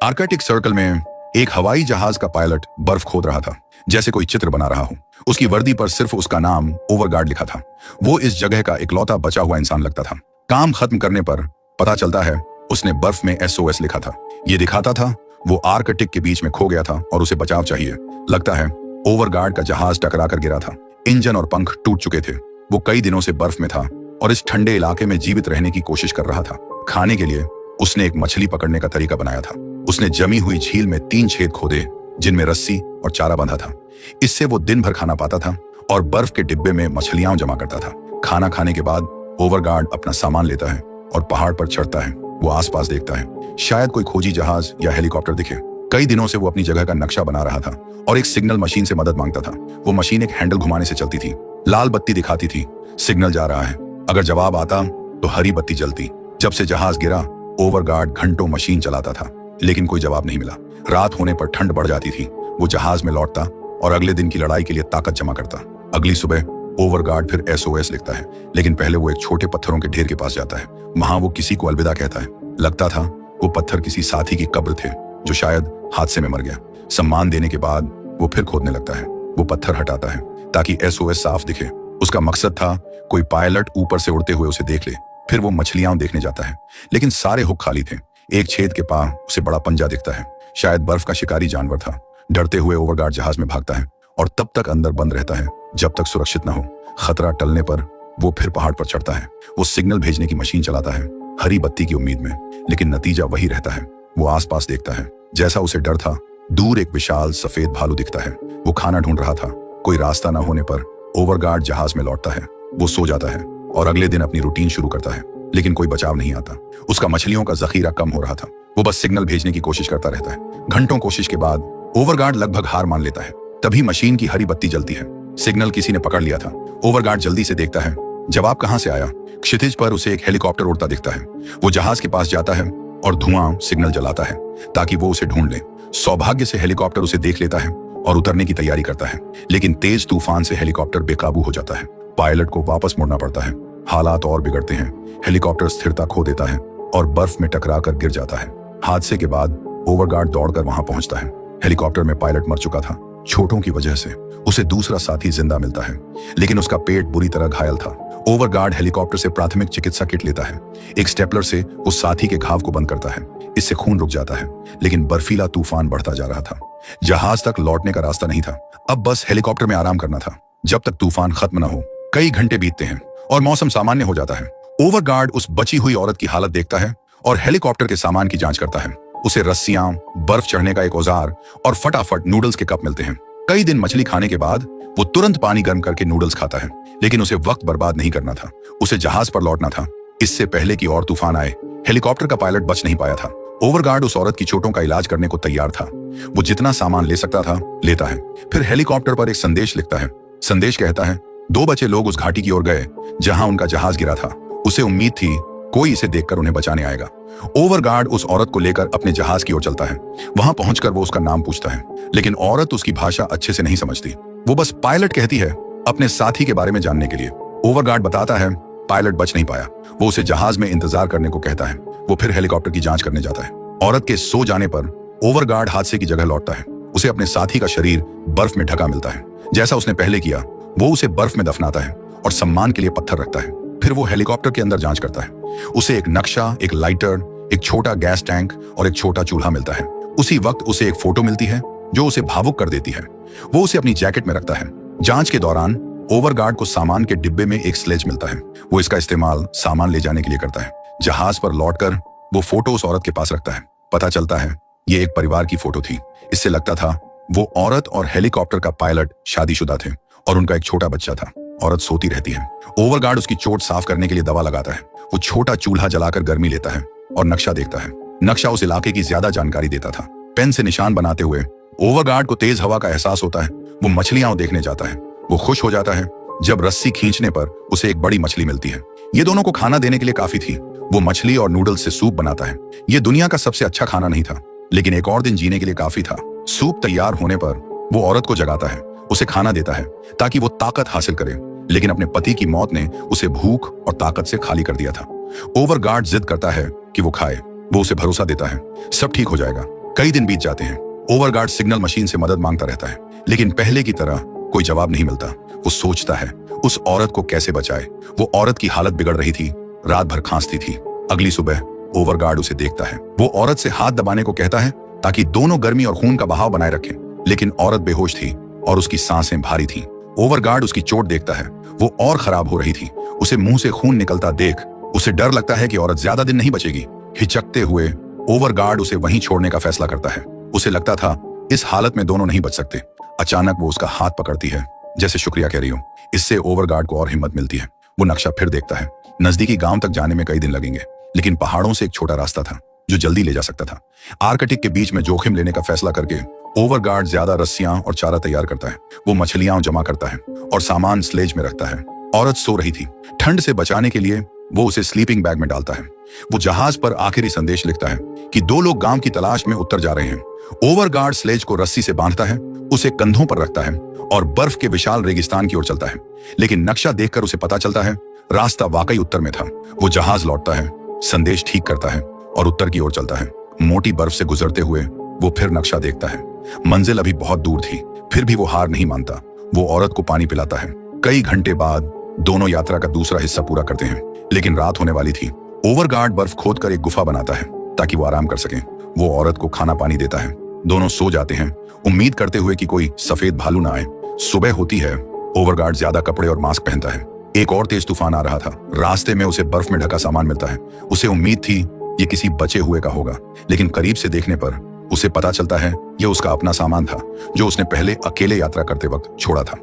Arctic circle में एक हवाई जहाज का पायलट बर्फ खोद रहा था, जैसे कोई चित्र बना रहा हो। उसकी वर्दी पर सिर्फ उसका नाम ओवरगार्ड लिखा था। वो इस जगह का इकलौता बचा हुआ इंसान लगता था। काम खत्म करने पर पता चलता है उसने बर्फ में SOS लिखा था। ये दिखाता था वो आर्कटिक के बीच में खो गया था और उसे बचाव चाहिए। लगता है ओवरगार्ड का जहाज टकरा कर गिरा था। इंजन और पंख टूट चुके थे। वो कई दिनों से बर्फ में था और इस ठंडे इलाके में जीवित रहने की कोशिश कर रहा था। खाने के लिए उसने एक मछली पकड़ने का तरीका बनाया था। उसने जमी हुई झील में 3 छेद खोदे जिनमें रस्सी और चारा बंधा था। इससे वो दिन भर खाना पाता था और बर्फ के डिब्बे में मछलियां जमा करता था। खाना खाने के बाद ओवरगार्ड अपना सामान लेता है और पहाड़ पर चढ़ता है। वो आसपास देखता है, शायद कोई खोजी जहाज या हेलीकॉप्टर दिखे। कई दिनों से वो अपनी जगह का नक्शा बना रहा था और एक सिग्नल मशीन से मदद मांगता था। वो मशीन एक हैंडल घुमाने से चलती थी। लाल बत्ती दिखाती थी, सिग्नल जा रहा है। अगर जवाब आता तो हरी बत्ती जलती। जब से जहाज गिरा, ओवरगार्ड घंटों मशीन चलाता था, लेकिन कोई जवाब नहीं मिला। रात होने पर ठंड बढ़ जाती थी। वो जहाज में लौटता और अगले दिन की लड़ाई के लिए ताकत जमा करता। अगली सुबह ओवरगार्ड फिर SOS लिखता है, लेकिन पहले वो एक छोटे पत्थरों के ढेर के पास जाता है। वहां वो किसी को अलविदा कहता है। लगता था वो पत्थर किसी साथी की कब्र थे जो शायद हादसे में मर गया। सम्मान देने के बाद वो फिर खोदने लगता है। वो पत्थर हटाता है ताकि SOS साफ दिखे। उसका मकसद था कोई पायलट ऊपर से उड़ते हुए उसे देख ले। फिर वो मछलियां देखने जाता है, लेकिन सारे हुक खाली थे। एक छेद के पास उसे बड़ा पंजा दिखता है, शायद बर्फ का शिकारी जानवर था। डरते हुए ओवरगार्ड जहाज में भागता है और तब तक अंदर बंद रहता है जब तक सुरक्षित न हो। खतरा टलने पर वो फिर पहाड़ पर चढ़ता है। वो सिग्नल भेजने की मशीन चलाता है, हरी बत्ती की उम्मीद में, लेकिन नतीजा वही रहता है। वो आसपास देखता है, जैसा उसे डर था। दूर एक विशाल सफेद भालू दिखता है। वो खाना ढूंढ रहा था। कोई रास्ता न होने पर ओवरगार्ड जहाज में लौटता है। वो सो जाता है और अगले दिन अपनी रूटीन शुरू करता है, लेकिन कोई बचाव नहीं आता। उसका मछलियों का जखीरा कम हो रहा था। वो बस सिग्नल भेजने की कोशिश करता रहता है। घंटों कोशिश के बाद ओवरगार्ड लगभग हार मान लेता है। तभी मशीन की हरी बत्ती जलती है। सिग्नल किसी ने पकड़ लिया था। ओवरगार्ड जल्दी से देखता है, जवाब कहां से आया। क्षितिज पर उसे एक हेलीकॉप्टर उड़ता दिखता है। वो जहाज के पास जाता है और धुआं सिग्नल जलाता है ताकि वो उसे ढूंढ ले। सौभाग्य से हेलीकॉप्टर उसे देख लेता है और उतरने की तैयारी करता है, लेकिन तेज तूफान से हेलीकॉप्टर बेकाबू हो जाता है। पायलट को वापस मुड़ना पड़ता है। हालात और बिगड़ते हैं। हेलीकॉप्टर स्थिरता खो देता है और बर्फ में टकराकर गिर जाता है। हादसे के बाद ओवरगार्ड दौड़कर वहां पहुंचता है। हेलीकॉप्टर में पायलट मर चुका था। चोटों की वजह से उसे दूसरा साथी जिंदा मिलता है, लेकिन उसका पेट बुरी तरह घायल था। ओवरगार्ड हेलीकॉप्टर से प्राथमिक चिकित्सा किट लेता है। एक स्टेपलर से उस साथी के घाव को बंद करता है। इससे खून रुक जाता है, लेकिन बर्फीला तूफान बढ़ता जा रहा था। जहाज तक लौटने का रास्ता नहीं था। अब बस हेलीकॉप्टर में आराम करना था जब तक तूफान खत्म न हो। कई घंटे बीतते हैं और मौसम सामान्य हो जाता है। ओवरगार्ड उस बची हुई औरत की हालत देखता है और हेलीकॉप्टर के सामान की जांच करता है। उसे रस्सियां, बर्फ चढ़ने का एक औजार और फटाफट नूडल्स के कप मिलते हैं। कई दिन मछली खाने के बाद वो तुरंत पानी गर्म करके नूडल्स खाता है, लेकिन उसे वक्त बर्बाद नहीं करना था। उसे जहाज पर लौटना था, इससे पहले कि और तूफान आए। हेलीकॉप्टर का पायलट बच नहीं पाया था। ओवरगार्ड उस औरत की चोटों का इलाज करने को तैयार था। वो जितना सामान ले सकता था लेता है। फिर हेलीकॉप्टर पर एक संदेश लिखता है। संदेश कहता है, 2 बचे लोग उस घाटी की ओर गए जहां उनका जहाज गिरा था। उसे उम्मीद थी कोई इसे देखकर उन्हें बचाने आएगा। ओवरगार्ड उस औरत को लेकर अपने जहाज की ओर चलता है। वहां पहुंचकर वो उसका नाम पूछता है, लेकिन औरत उसकी भाषा अच्छे से नहीं समझती। वो बस पायलट कहती है अपने साथी के बारे में जानने के लिए। ओवरगार्ड बताता है पायलट बच नहीं पाया। वो उसे जहाज में इंतजार करने को कहता है। वो फिर हेलीकॉप्टर की जांच करने जाता है। औरत के सो जाने पर ओवरगार्ड हादसे की जगह लौटता है। उसे अपने साथी का शरीर बर्फ में ढका मिलता है। जैसा उसने पहले किया, वो उसे बर्फ में दफनाता है और सम्मान के लिए पत्थर रखता है। फिर वो हेलीकॉप्टर के अंदर जांच करता है। उसे एक नक्शा, एक लाइटर, एक छोटा गैस टैंक और एक छोटा चूल्हा मिलता है। उसी वक्त उसे एक फोटो मिलती है जो उसे भावुक कर देती है। वो उसे अपनी जैकेट में रखता है। जांच के दौरान ओवरगार्ड को सामान के डिब्बे में एक स्लेज मिलता है। वो इसका इस्तेमाल सामान ले जाने के लिए करता है। जहाज पर लौटकर वो फोटो उस औरत के पास रखता है। पता चलता है ये एक परिवार की फोटो थी। इससे लगता था वो औरत और हेलीकॉप्टर का पायलट शादीशुदा थे और उनका एक छोटा बच्चा था। औरत सोती रहती है। ओवरगार्ड उसकी चोट साफ करने के लिए दवा लगाता है। वो छोटा चूल्हा जलाकर गर्मी लेता है और नक्शा देखता है। नक्शा उस इलाके की ज्यादा जानकारी देता था। पेन से निशान बनाते हुए ओवरगार्ड को तेज हवा का एहसास होता है। वो मछलियां देखने जाता है। वो खुश हो जाता है जब रस्सी खींचने पर उसे एक बड़ी मछली मिलती है। ये दोनों को खाना देने के लिए काफी थी। वो मछली और नूडल्स से सूप बनाता है। ये दुनिया का सबसे अच्छा खाना नहीं था, लेकिन एक और दिन जीने के लिए काफी था। सूप तैयार होने पर वो औरत को जगाता है, उसे खाना देता है ताकि वो ताकत हासिल करे, लेकिन अपने पति की मौत ने उसे भूख और ताकत से खाली कर दिया था। ओवरगार्ड जिद करता है कि वो खाए। वो उसे भरोसा देता है सब ठीक हो जाएगा। कई दिन बीत जाते हैं। ओवरगार्ड सिग्नल मशीन से मदद मांगता रहता है, लेकिन पहले की तरह कोई जवाब नहीं मिलता। वो सोचता है उस औरत को कैसे बचाए। वो औरत की हालत बिगड़ रही थी, रात भर खांसती थी। अगली सुबह ओवरगार्ड उसे देखता है। वो औरत से हाथ दबाने को कहता है ताकि दोनों गर्मी और खून का बहाव बनाए रखें, लेकिन औरत बेहोश थी और उसकी सांसें भारी थीं। ओवरगार्ड उसकी चोट देखता है, वो और खराब हो रही थी। उसे मुंह से खून निकलता देख उसे डर लगता है कि औरत ज्यादा दिन नहीं बचेगी। हिचकते हुए ओवरगार्ड उसे वहीं छोड़ने का फैसला करता है। उसे लगता था इस हालत में दोनों नहीं बच सकते। अचानक वो उसका हाथ पकड़ती है, जैसे शुक्रिया कह रही हो। इससे ओवरगार्ड को और हिम्मत मिलती है। वो नक्शा फिर देखता है। नजदीकी गांव तक जाने में कई दिन लगेंगे, लेकिन पहाड़ों से एक छोटा रास्ता था जो जल्दी ले जा सकता था। आर्कटिक के बीच में जोखिम लेने का फैसला करके ओवरगार्ड ज्यादा रस्सियां और चारा तैयार करता है। वो मछलियां जमा करता है और सामान स्लेज में रखता है। औरत सो रही थी। ठंड से बचाने के लिए वो उसे स्लीपिंग बैग में डालता है। वो जहाज पर आखिरी संदेश लिखता है कि 2 लोग गांव की तलाश में उत्तर जा रहे हैं। ओवरगार्ड स्लेज को रस्सी से बांधता है, उसे कंधों पर रखता है और बर्फ के विशाल रेगिस्तान की ओर चलता है। लेकिन नक्शा देखकर उसे पता चलता है रास्ता वाकई उत्तर में था। वो जहाज लौटता है, संदेश ठीक करता है और उत्तर की ओर चलता है। मोटी बर्फ से गुजरते हुए वो फिर नक्शा देखता है। मंजिल अभी बहुत दूर थी, फिर भी वो हार नहीं मानता। वो औरत को पानी पिलाता है। कई घंटे बाद दोनों यात्रा का दूसरा हिस्सा पूरा करते हैं, लेकिन रात होने वाली थी। ओवरगार्ड बर्फ खोदकर एक गुफा बनाता है ताकि वो आराम कर सके। वो औरत को खाना पानी देता है। दोनों सो जाते हैं, उम्मीद करते हुए कि कोई सफेद भालू ना आए। सुबह होती है। ओवरगार्ड ज्यादा कपड़े और मास्क पहनता है। एक और तेज तूफान आ रहा था। रास्ते में उसे बर्फ में ढका सामान मिलता है। उसे उम्मीद थी ये किसी बचे हुए का होगा, लेकिन करीब से देखने पर उसे पता चलता है ये उसका अपना सामान था जो उसने पहले अकेले यात्रा करते वक्त छोड़ा था।